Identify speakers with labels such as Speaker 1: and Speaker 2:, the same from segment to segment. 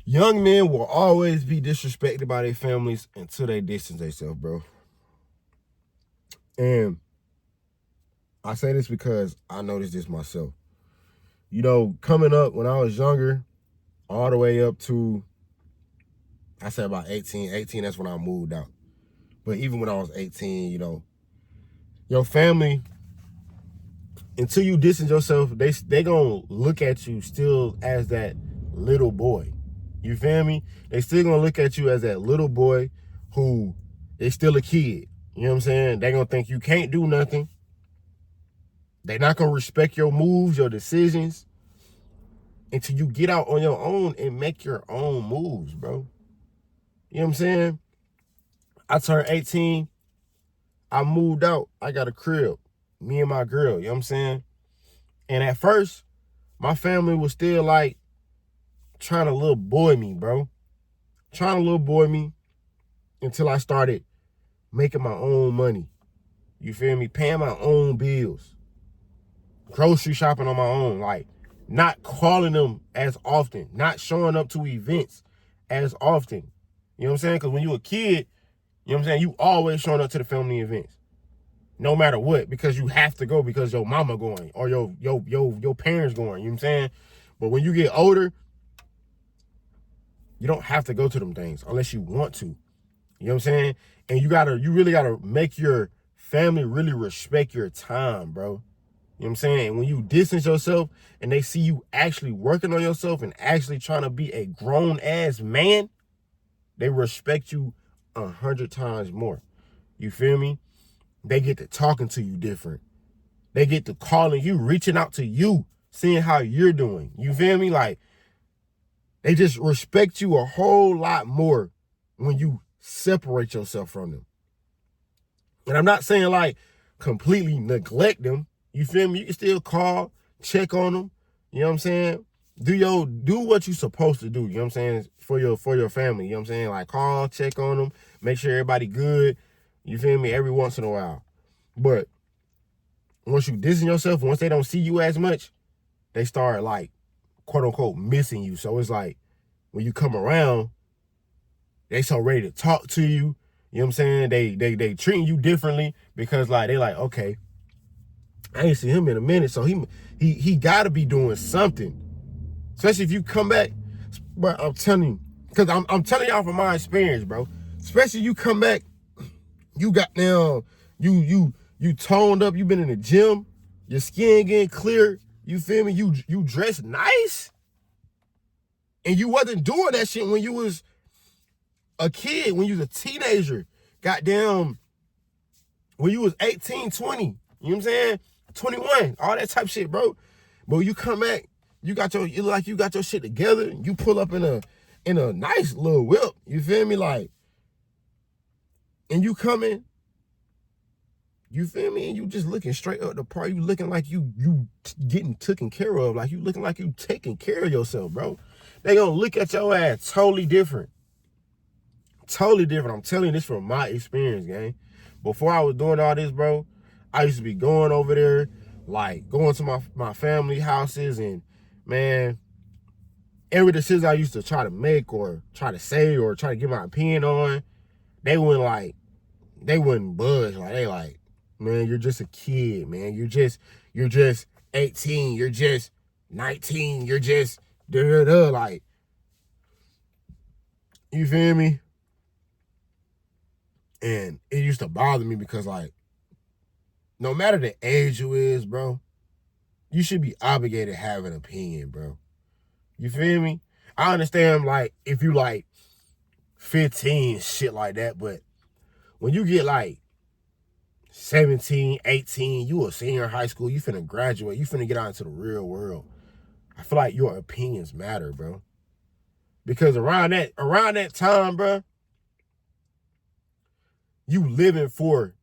Speaker 1: Young men will always be disrespected by their families until they distance themselves, bro. And I say this because I noticed this myself. You know, coming up when I was younger, all the way up to, I said about 18. 18, that's when I moved out. But even when I was 18, you know, your family, until you distance yourself, they gonna look at you still as that little boy. You feel me? They still gonna look at you as that little boy who is still a kid. You know what I'm saying? They gonna think you can't do nothing. They not gonna respect your moves, your decisions, until you get out on your own and make your own moves, bro. You know what I'm saying? I turned 18. I moved out. I got a crib. Me and my girl, you know what I'm saying? And at first, my family was still like trying to little boy me, bro. Trying to little boy me until I started making my own money. You feel me? Paying my own bills. Grocery shopping on my own. Like, not calling them as often. Not showing up to events as often. You know what I'm saying? Because when you a kid, you know what I'm saying, you always showing up to the family events. No matter what, because you have to go because your mama going or your parents going, you know what I'm saying? But when you get older, you don't have to go to them things unless you want to. You know what I'm saying? And you really gotta make your family really respect your time, bro. You know what I'm saying? And when you distance yourself and they see you actually working on yourself and actually trying to be a grown ass man, they respect you 100 times more. You feel me? They get to talking to you different. They get to calling you, reaching out to you, seeing how you're doing. You feel me? Like, they just respect you a whole lot more when you separate yourself from them. And I'm not saying like completely neglect them. You feel me? You can still call, check on them. You know what I'm saying? Do what you're supposed to do. You know what I'm saying? For your family. You know what I'm saying? Like, call, check on them, make sure everybody good. You feel me? Every once in a while. But once you distance yourself, once they don't see you as much, they start like, quote unquote, missing you. So it's like when you come around, they so ready to talk to you. You know what I'm saying? They treating you differently because like they like, okay, I ain't seen him in a minute, so he gotta be doing something. Especially if you come back, but I'm telling you, because I'm telling y'all from my experience, bro. Especially you come back, you got now, you toned up, you been in the gym, your skin getting clear, you feel me? You dress nice. And you wasn't doing that shit when you was a kid, when you was a teenager. Goddamn, when you was 18, 20. You know what I'm saying? 21, all that type of shit, bro. But when you come back, you look like you got your shit together. You pull up in a nice little whip. You feel me? Like, and you coming, you feel me? And you just looking straight up the part. You looking like you getting taken care of. Like, you looking like you taking care of yourself, bro. They gonna look at your ass totally different. Totally different. I'm telling you this from my experience, gang. Before I was doing all this, bro, I used to be going over there, like going to my family houses, and man, every decision I used to try to make or try to say or try to get my opinion on, they wouldn't budge. Like, they like, man, you're just a kid, man. You're just 18. You're just 19. You're just like, you feel me? And it used to bother me because, like, no matter the age you is, bro, you should be obligated to have an opinion, bro. You feel me? I understand, like, if you, like, 15, shit like that, but when you get, like, 17, 18, you a senior in high school, you finna graduate, you finna get out into the real world. I feel like your opinions matter, bro. Because around that time, bro, you living for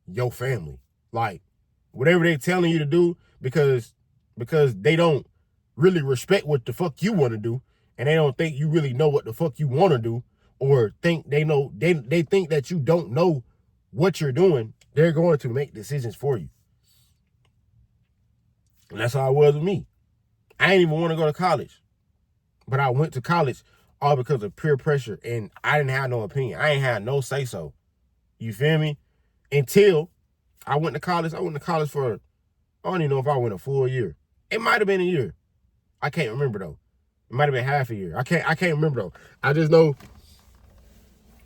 Speaker 1: your family. Like, whatever they telling you to do, because they don't really respect what the fuck you want to do, and they don't think you really know what the fuck you want to do, or think they know, they think that you don't know what you're doing, they're going to make decisions for you. And that's how it was with me. I didn't even want to go to college. But I went to college all because of peer pressure, and I didn't have no opinion. I ain't had no say so. You feel me? Until I went to college. I went to college for, I don't even know if I went a full year. It might have been a year. I can't remember though. It might have been half a year. I can't remember though. I just know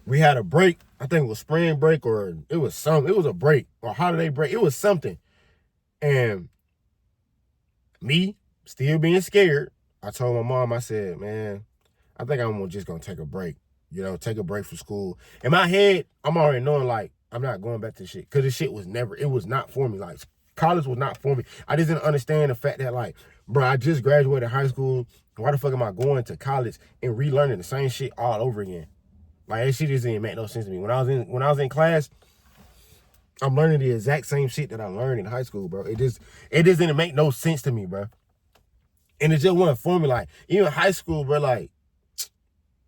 Speaker 1: we had a break. I think it was spring break or it was something. It was a break or holiday break. It was something. And me still being scared, I told my mom, I said, man, I think I'm just going to take a break. You know, take a break from school. In my head, I'm already knowing, like, I'm not going back to this shit. Because this shit was never, it was not for me. Like, college was not for me. I just didn't understand the fact that, like, bro, I just graduated high school. Why the fuck am I going to college and relearning the same shit all over again? Like, that shit just didn't make no sense to me. When I was in class, I'm learning the exact same shit that I learned in high school, bro. It just didn't make no sense to me, bro. And it just wasn't for me. Like, even high school, bro, like,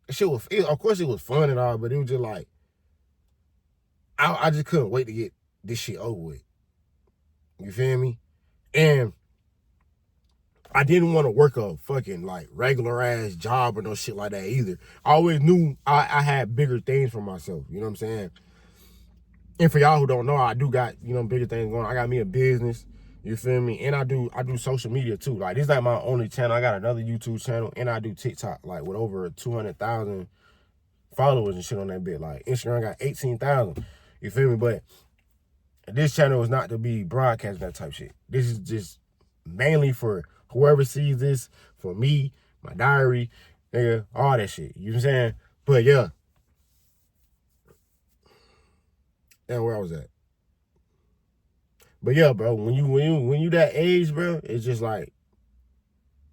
Speaker 1: shit was, of course it was fun and all, but it was just like, I just couldn't wait to get this shit over with. You feel me? And I didn't want to work a fucking like regular ass job or no shit like that either. I always knew I had bigger things for myself. You know what I'm saying? And for y'all who don't know, I do got, you know, bigger things going on. I got me a business. You feel me? And I do social media too. Like, this is not my only channel. I got another YouTube channel and I do TikTok, like with over 200,000 followers and shit on that bit. Like, Instagram got 18,000. You feel me? But this channel is not to be broadcasting that type shit. This is just mainly for whoever sees this, for me, my diary, nigga, all that shit. You know what I'm saying? But yeah. Damn, where I was at. But yeah, bro, when you that age, bro, it's just like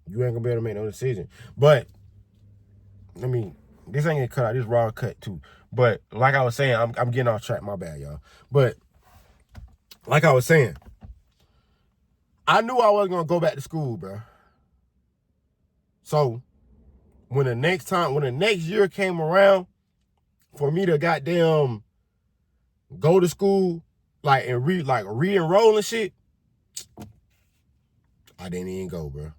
Speaker 1: you ain't gonna be able to make no decision. But I mean, this ain't gonna cut out, this raw cut too. But like I was saying, I'm getting off track, my bad, y'all. But like I was saying, I knew I wasn't gonna go back to school, bro. So when the next year came around for me to goddamn go to school, like and re-enroll and shit, I didn't even go, bro.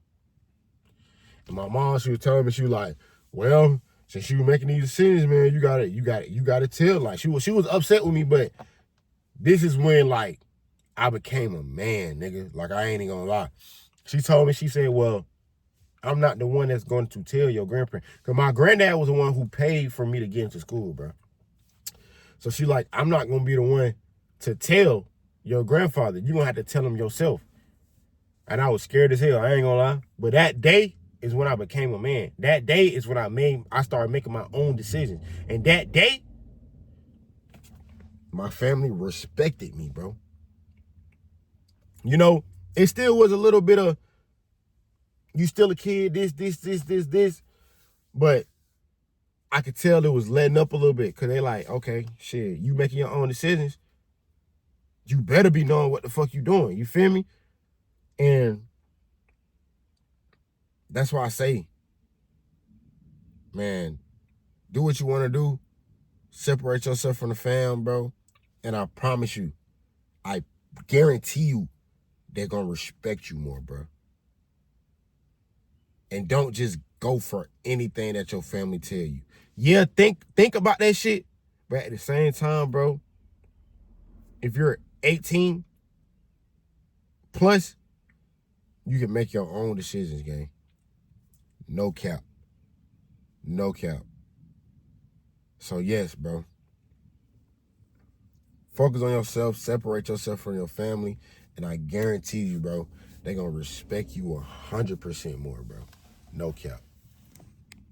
Speaker 1: And my mom, she was telling me, she was like, well, since you were making these decisions, man, you gotta tell. Like, she was upset with me, but this is when, like, I became a man, nigga. Like, I ain't even gonna lie. She told me, she said, well, I'm not the one that's going to tell your grandparent. Because my granddad was the one who paid for me to get into school, bro. So she like, I'm not going to be the one to tell your grandfather. You're going to have to tell him yourself. And I was scared as hell. I ain't going to lie. But that day is when I became a man. That day is when I started making my own decisions. And that day, my family respected me, bro. You know, it still was a little bit of, you still a kid, this. But I could tell it was letting up a little bit, because they like, okay, shit, you making your own decisions. You better be knowing what the fuck you doing. You feel me? And that's why I say, man, do what you want to do. Separate yourself from the fam, bro. And I promise you, I guarantee you, they're going to respect you more, bro. And don't just go for anything that your family tell you. Yeah, think about that shit. But at the same time, bro, if you're 18 plus, you can make your own decisions, gang. No cap. No cap. So yes, bro. Focus on yourself. Separate yourself from your family. And I guarantee you, bro, they're going to respect you 100% more, bro. No cap.